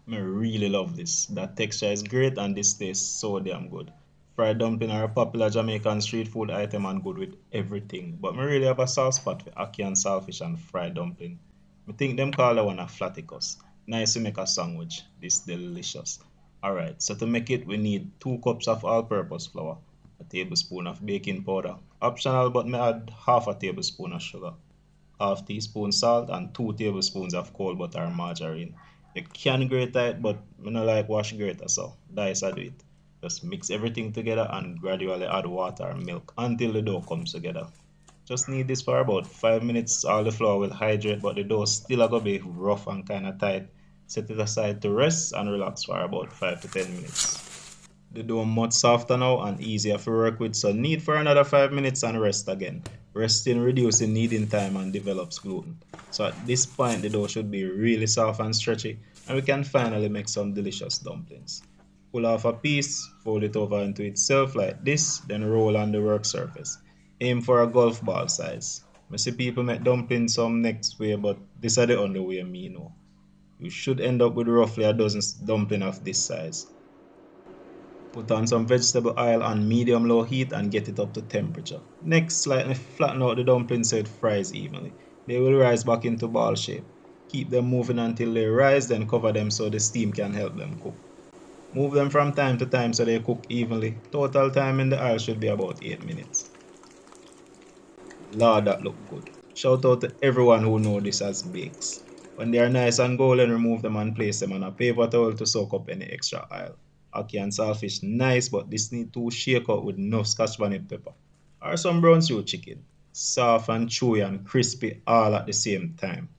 I really love this. That texture is great and this tastes so damn good. Fried dumpling are a popular Jamaican street food item and good with everything. But I really have a soft spot for ackee and saltfish and fried dumpling. I think them call that one a flaticus. Nice to make a sandwich. This delicious. Alright, so to make it we need 2 cups of all-purpose flour, a tablespoon of baking powder. Optional but me add half a tablespoon of sugar, half teaspoon salt and 2 tablespoons of cold butter or margarine. You can grate it, but I don't like wash grater, so dice I do it. Just mix everything together and gradually add water and milk until the dough comes together. Just need this for about 5 minutes. All the flour will hydrate, but the dough still gonna be rough and kind of tight. Set it aside to rest and relax for about 5 to 10 minutes. The dough much softer now and easier to work with, so knead for another 5 minutes and rest again. Resting reduces kneading time and develops gluten. So at this point the dough should be really soft and stretchy and we can finally make some delicious dumplings. Pull off a piece, fold it over into itself like this, then roll on the work surface. Aim for a golf ball size. I see people make dumplings some next way, but this is the only way me know. You should end up with roughly a dozen dumplings of this size. Put on some vegetable oil on medium-low heat and get it up to temperature. Next, slightly flatten out the dumplings so it fries evenly. They will rise back into ball shape. Keep them moving until they rise, then cover them so the steam can help them cook. Move them from time to time so they cook evenly. Total time in the oil should be about 8 minutes. Lord, that look good. Shout out to everyone who know this as bakes. When they are nice and golden, remove them and place them on a paper towel to soak up any extra oil. Ackee and saltfish nice, but this need to shake out with enough scotch bonnet pepper. Or some brown stew chicken. Soft and chewy and crispy all at the same time.